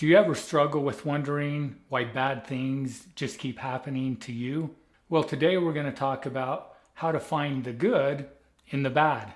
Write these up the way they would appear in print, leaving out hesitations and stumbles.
Do you ever struggle with wondering why bad things just keep happening to you? Well, today we're going to talk about how to find the good in the bad.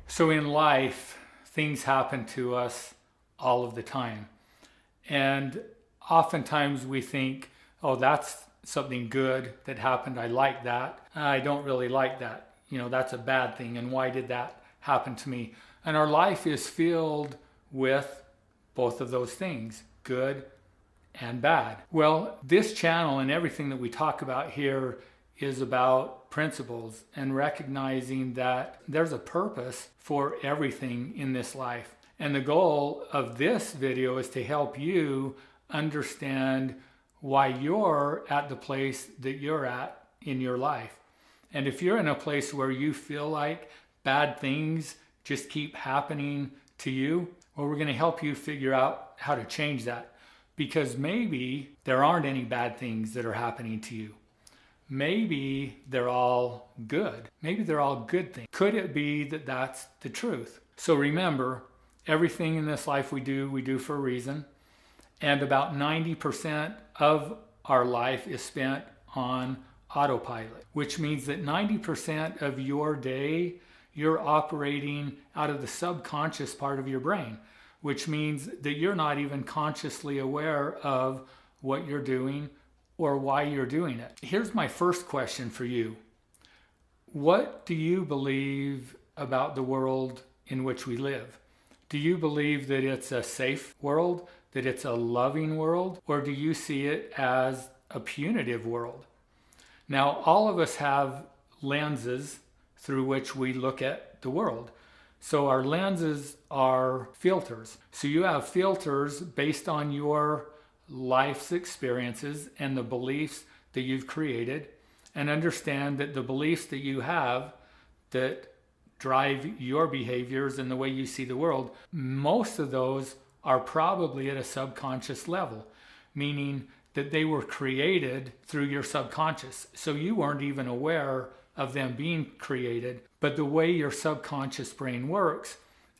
So in life, things happen to us all of the time. And oftentimes we think, oh, that's something good that happened. I like that. I don't really like that. That's a bad thing. And why did that happen to me? And our life is filled with both of those things, good and bad. Well, this channel and everything that we talk about here is about principles and recognizing that there's a purpose for everything in this life. And the goal of this video is to help you understand why you're at the place that you're at in your life. And if you're in a place where you feel like bad things just keep happening to you, well, we're going to help you figure out how to change that. Because maybe there aren't any bad things that are happening to you. Maybe they're all good. Maybe they're all good things. Could it be that that's the truth? So remember, everything in this life we do for a reason. And about 90% of our life is spent on autopilot, which means that 90% of your day, you're operating out of the subconscious part of your brain, which means that you're not even consciously aware of what you're doing or why you're doing it. Here's my first question for you. What do you believe about the world in which we live? Do you believe that it's a safe world, that it's a loving world, or do you see it as a punitive world? Now, all of us have lenses through which we look at the world. So our lenses are filters. So you have filters based on your life's experiences and the beliefs that you've created, and understand that the beliefs that you have that drive your behaviors and the way you see the world, most of those are probably at a subconscious level, meaning that they were created through your subconscious. So you weren't even aware of them being created. But the way your subconscious brain works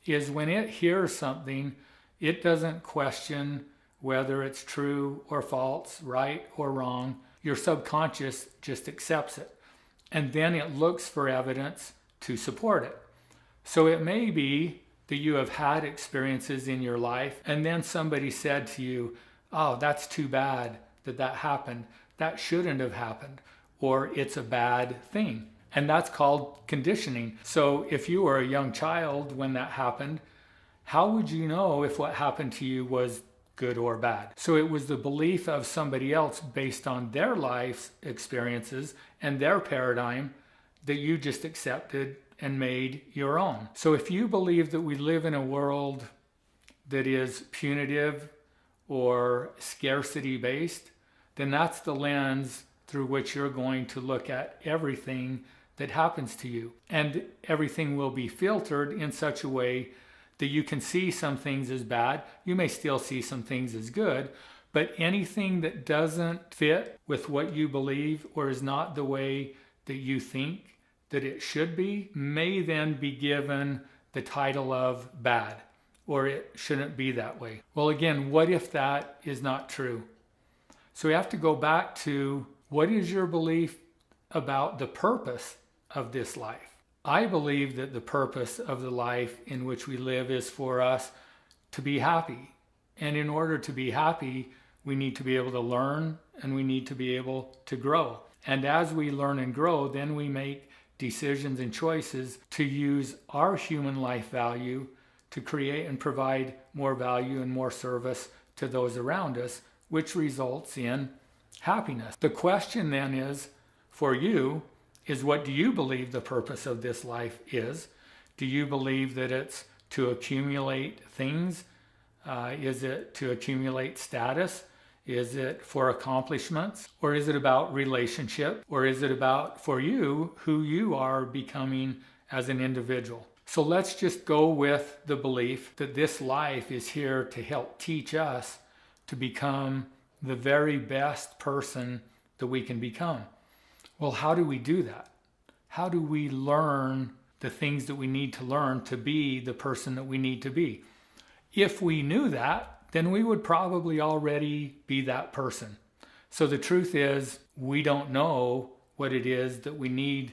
is when it hears something, it doesn't question whether it's true or false, right or wrong. Your subconscious just accepts it. And then it looks for evidence to support it. So it may be that you have had experiences in your life and then somebody said to you, oh, that's too bad that happened. That shouldn't have happened. Or it's a bad thing. And that's called conditioning. So if you were a young child when that happened, how would you know if what happened to you was good or bad? So it was the belief of somebody else based on their life's experiences and their paradigm that you just accepted and made your own. So if you believe that we live in a world that is punitive or scarcity based, then that's the lens through which you're going to look at everything that happens to you. And everything will be filtered in such a way that you can see some things as bad. You may still see some things as good, but anything that doesn't fit with what you believe or is not the way that you think that it should be may then be given the title of bad, or it shouldn't be that way. Well, again, what if that is not true? So we have to go back to, what is your belief about the purpose of this life? I believe that the purpose of the life in which we live is for us to be happy. And in order to be happy, we need to be able to learn and we need to be able to grow. And as we learn and grow, then we make decisions and choices to use our human life value to create and provide more value and more service to those around us, which results in happiness. The question then is, for you, is what do you believe the purpose of this life is? Do you believe that it's to accumulate things? Is it to accumulate status? Is it for accomplishments? Or is it about relationship? Or is it about, for you, who you are becoming as an individual? So let's just go with the belief that this life is here to help teach us to become the very best person that we can become. Well, how do we do that? How do we learn the things that we need to learn to be the person that we need to be? If we knew that, then we would probably already be that person. So the truth is, we don't know what it is that we need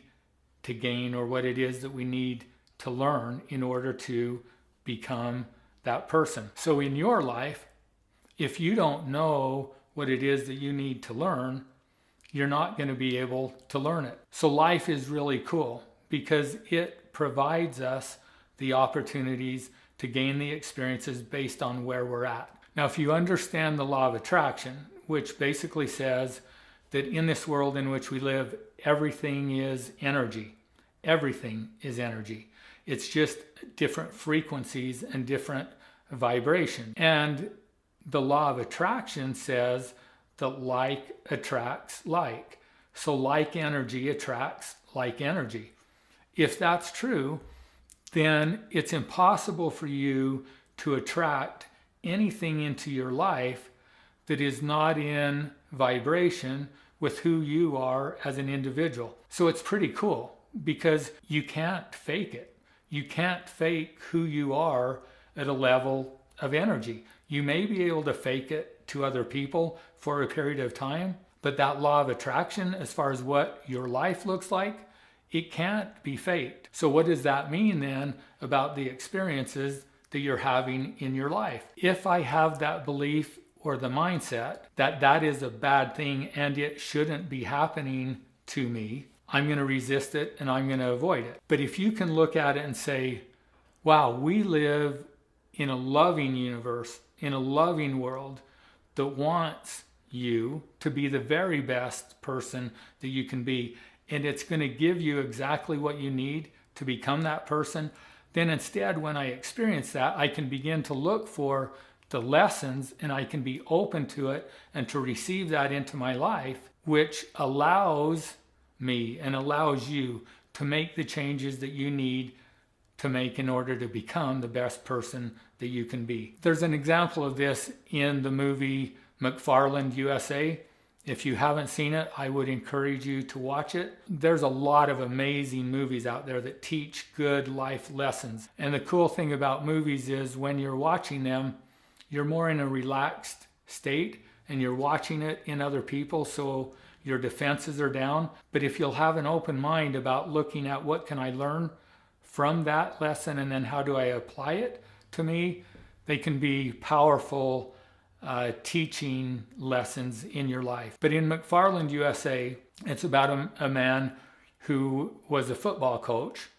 to gain or what it is that we need to learn in order to become that person. So in your life, if you don't know what it is that you need to learn, you're not going to be able to learn it. So life is really cool because it provides us the opportunities to gain the experiences based on where we're at. Now, if you understand the law of attraction, which basically says that in this world in which we live, everything is energy. Everything is energy. It's just different frequencies and different vibrations. And the law of attraction says that like attracts like. So like energy attracts like energy. If that's true, then it's impossible for you to attract anything into your life that is not in vibration with who you are as an individual. So it's pretty cool because you can't fake it. You can't fake who you are at a level of energy. You may be able to fake it to other people for a period of time, but that law of attraction, as far as what your life looks like, it can't be faked. So what does that mean then about the experiences that you're having in your life? If I have that belief or the mindset that that is a bad thing and it shouldn't be happening to me, I'm going to resist it and I'm going to avoid it. But if you can look at it and say, wow, we live in a loving universe, in a loving world that wants you to be the very best person that you can be, and it's going to give you exactly what you need to become that person, then instead, when I experience that, I can begin to look for the lessons and I can be open to it and to receive that into my life, which allows me and allows you to make the changes that you need to make in order to become the best person that you can be. There's an example of this in the movie McFarland, USA. If you haven't seen it, I would encourage you to watch it. There's a lot of amazing movies out there that teach good life lessons. And the cool thing about movies is when you're watching them, you're more in a relaxed state and you're watching it in other people, so your defenses are down. But if you'll have an open mind about looking at what can I learn from that lesson and then how do I apply it to me, they can be powerful teaching lessons in your life. But in McFarland, USA, it's about a man who was a football coach,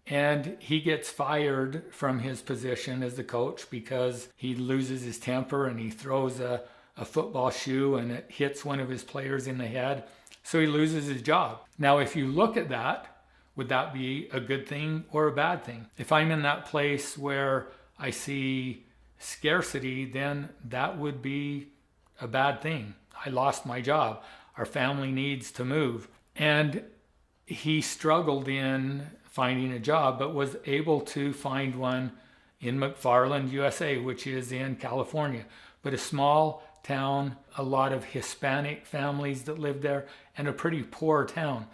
and he gets fired from his position as the coach because he loses his temper and he throws a football shoe and it hits one of his players in the head. So he loses his job. Now, if you look at that, would that be a good thing or a bad thing? If I'm in that place where I see scarcity, then that would be a bad thing. I lost my job. Our family needs to move. And he struggled in finding a job, but was able to find one in McFarland, USA, which is in California. But a small town, a lot of Hispanic families that lived there, and a pretty poor town.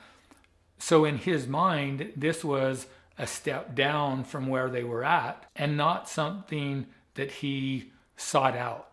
So in his mind, this was a step down from where they were at and not something that he sought out.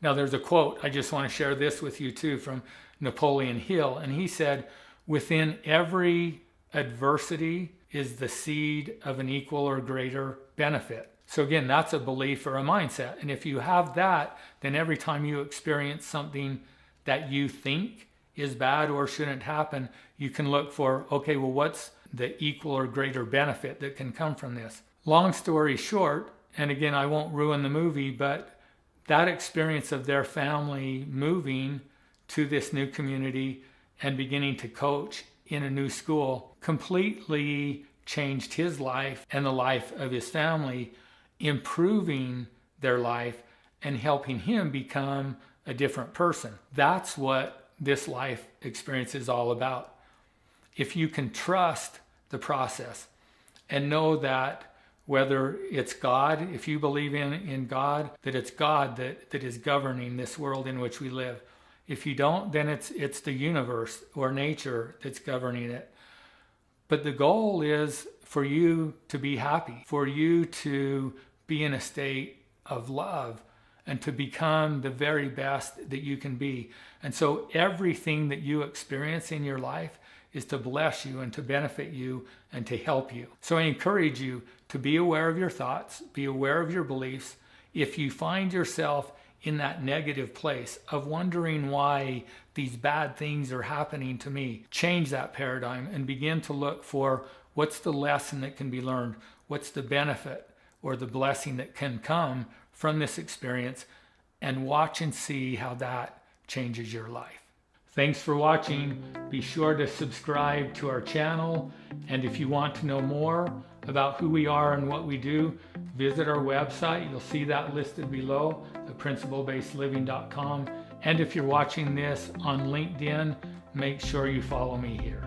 Now there's a quote, I just want to share this with you too, from Napoleon Hill, and he said, "Within every adversity is the seed of an equal or greater benefit." So again, that's a belief or a mindset. And if you have that, then every time you experience something that you think is bad or shouldn't happen, you can look for, okay, well, what's the equal or greater benefit that can come from this? Long story short, and again, I won't ruin the movie, but that experience of their family moving to this new community and beginning to coach in a new school completely changed his life and the life of his family, improving their life and helping him become a different person. That's what this life experience is all about. If you can trust the process and know that whether it's God, if you believe in God, that it's God that is governing this world in which we live. If you don't, then it's the universe or nature that's governing it. But the goal is for you to be happy, for you to be in a state of love and to become the very best that you can be. And so everything that you experience in your life is to bless you and to benefit you and to help you. So I encourage you to be aware of your thoughts, be aware of your beliefs. If you find yourself in that negative place of wondering why these bad things are happening to me, change that paradigm and begin to look for what's the lesson that can be learned, what's the benefit or the blessing that can come from this experience, and watch and see how that changes your life. Thanks for watching. Be sure to subscribe to our channel. And if you want to know more about who we are and what we do, visit our website. You'll see that listed below, theprinciplebasedliving.com. And if you're watching this on LinkedIn, make sure you follow me here.